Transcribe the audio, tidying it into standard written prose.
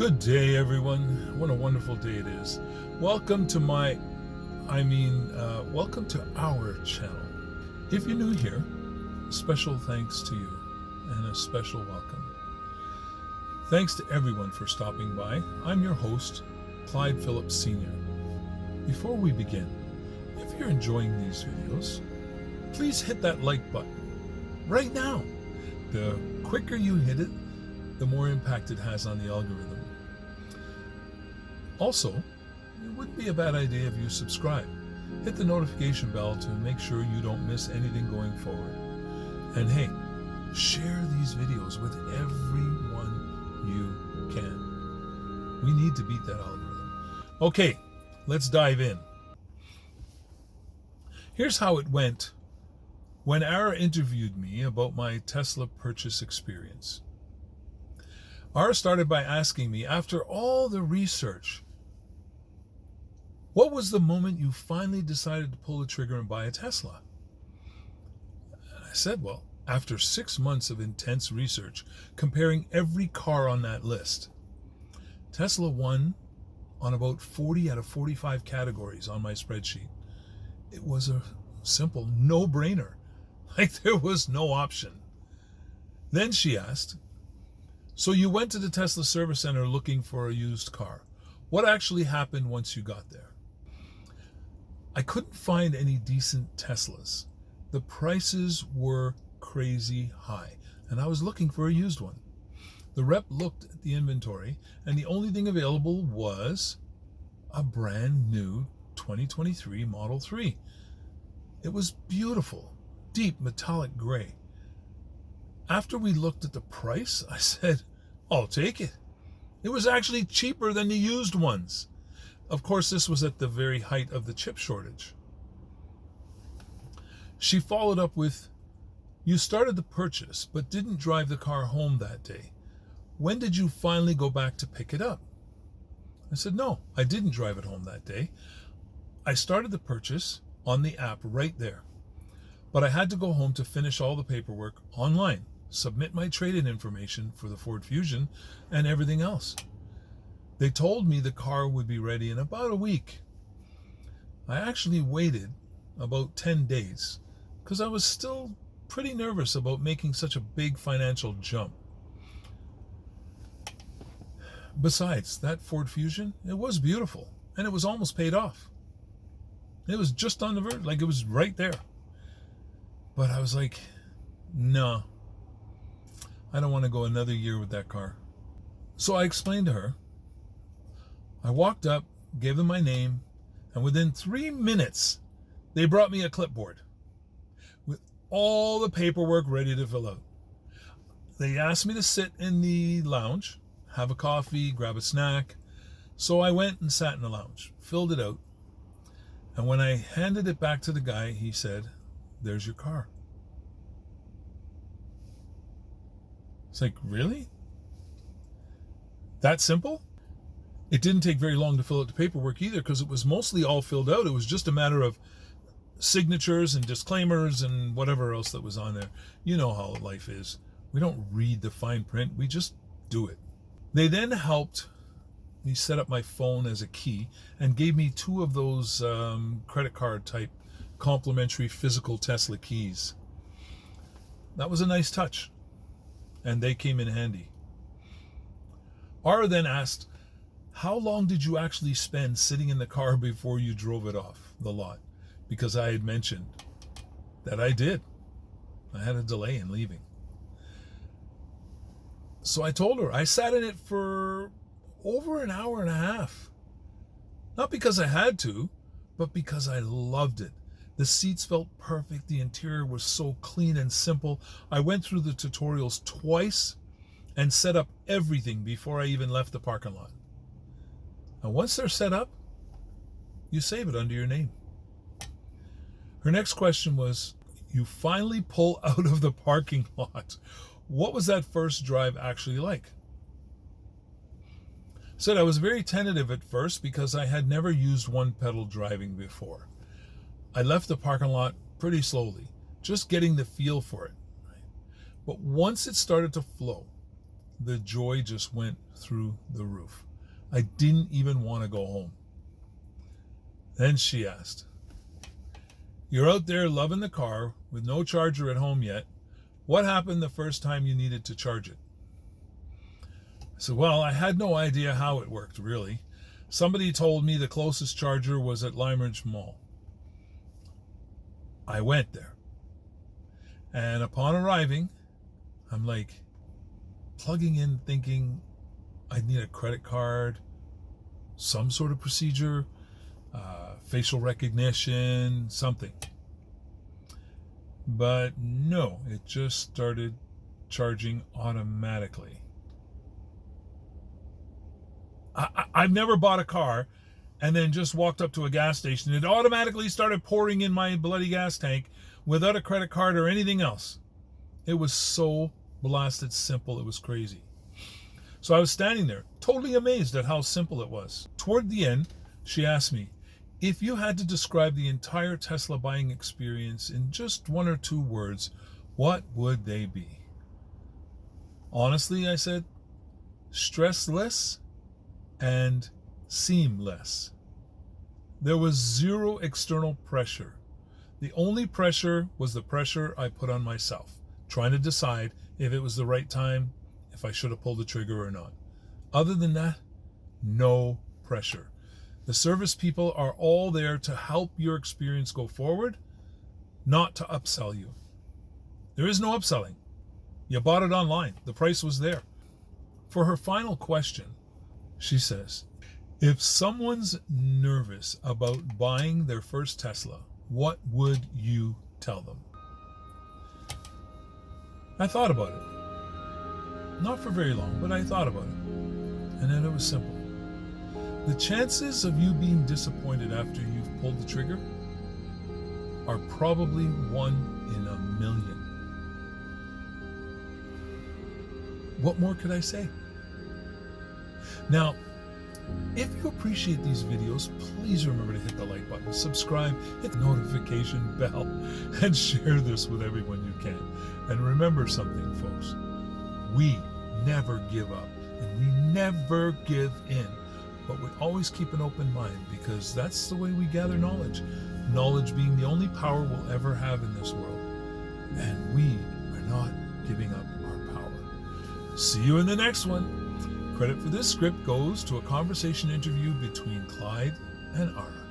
Good day, everyone. What a wonderful day it is. Welcome to welcome to our channel. If you're new here, special thanks to you and a special welcome. Thanks to everyone for stopping by. I'm your host, Clyde Phillips Sr. Before we begin, if you're enjoying these videos, please hit that like button right now. The quicker you hit it, the more impact it has on the algorithm. Also, it wouldn't be a bad idea if you subscribe. Hit the notification bell to make sure you don't miss anything going forward. And hey, share these videos with everyone you can. We need to beat that algorithm. Okay, let's dive in. Here's how it went when Ara interviewed me about my Tesla purchase experience. Ara started by asking me, after all the research, what was the moment you finally decided to pull the trigger and buy a Tesla? And I said, well, after 6 months of intense research, comparing every car on that list, Tesla won on about 40 out of 45 categories on my spreadsheet. It was a simple no-brainer. Like there was no option. Then she asked, so you went to the Tesla service center looking for a used car. What actually happened once you got there? I couldn't find any decent Teslas. The prices were crazy high, and I was looking for a used one. The rep looked at the inventory, and the only thing available was a brand new 2023 Model 3. It was beautiful, deep metallic gray. After we looked at the price, I said, I'll take it. It was actually cheaper than the used ones. Of course, this was at the very height of the chip shortage. She followed up with, you started the purchase, but didn't drive the car home that day. When did you finally go back to pick it up? I said, no, I didn't drive it home that day. I started the purchase on the app right there, but I had to go home to finish all the paperwork online, submit my trade-in information for the Ford Fusion and everything else. They told me the car would be ready in about a week. I actually waited about 10 days because I was still pretty nervous about making such a big financial jump. Besides, that Ford Fusion, it was beautiful and it was almost paid off. It was just on the verge, like it was right there. But I was like, no, I don't want to go another year with that car. So I explained to her. I walked up, gave them my name, and within 3 minutes, they brought me a clipboard with all the paperwork ready to fill out. They asked me to sit in the lounge, have a coffee, grab a snack. So I went and sat in the lounge, filled it out. And when I handed it back to the guy, he said, there's your car. It's like, really? That simple? It didn't take very long to fill out the paperwork either because it was mostly all filled out. It was just a matter of signatures and disclaimers and whatever else that was on there. You know how life is. We don't read the fine print. We just do it. They then helped me set up my phone as a key and gave me 2 of those credit card type complimentary physical Tesla keys. That was a nice touch, and they came in handy. Ara then asked, how long did you actually spend sitting in the car before you drove it off the lot? Because I had mentioned that I did. I had a delay in leaving. So I told her I sat in it for over an hour and a half. Not because I had to, but because I loved it. The seats felt perfect. The interior was so clean and simple. I went through the tutorials twice and set up everything before I even left the parking lot. And once they're set up, you save it under your name. Her next question was, you finally pull out of the parking lot. What was that first drive actually like? Said I was very tentative at first because I had never used one-pedal driving before. I left the parking lot pretty slowly, just getting the feel for it. But once it started to flow, the joy just went through the roof. I didn't even want to go home. Then she asked, "You're out there loving the car with no charger at home yet. What happened the first time you needed to charge it?" I said, "Well, I had no idea how it worked, really. Somebody told me the closest charger was at Limeridge Mall. I went there. And upon arriving, I'm like plugging in thinking I'd need a credit card, some sort of procedure, facial recognition, something. But no, it just started charging automatically. I've never bought a car and then just walked up to a gas station. It automatically started pouring in my bloody gas tank without a credit card or anything else. It was so blasted simple, it was crazy. So I was standing there, totally amazed at how simple it was. Toward the end, she asked me, "If you had to describe the entire Tesla buying experience in just one or two words, what would they be?" Honestly, I said, stressless and seamless. There was zero external pressure. The only pressure was the pressure I put on myself, trying to decide if it was the right time, if I should have pulled the trigger or not. Other than that, no pressure. The service people are all there to help your experience go forward, not to upsell you. There is no upselling. You bought it online. The price was there. For her final question, she says, "If someone's nervous about buying their first Tesla, what would you tell them?" I thought about it. Not for very long, but I thought about it. And then it was simple. The chances of you being disappointed after you've pulled the trigger are probably 1 in a million. What more could I say? Now, if you appreciate these videos, please remember to hit the like button, subscribe, hit the notification bell, and share this with everyone you can. And remember something, folks. We never give up, and we never give in. But we always keep an open mind, because that's the way we gather knowledge. Knowledge being the only power we'll ever have in this world. And we are not giving up our power. See you in the next one. Credit for this script goes to a conversation interview between Clyde and Ara.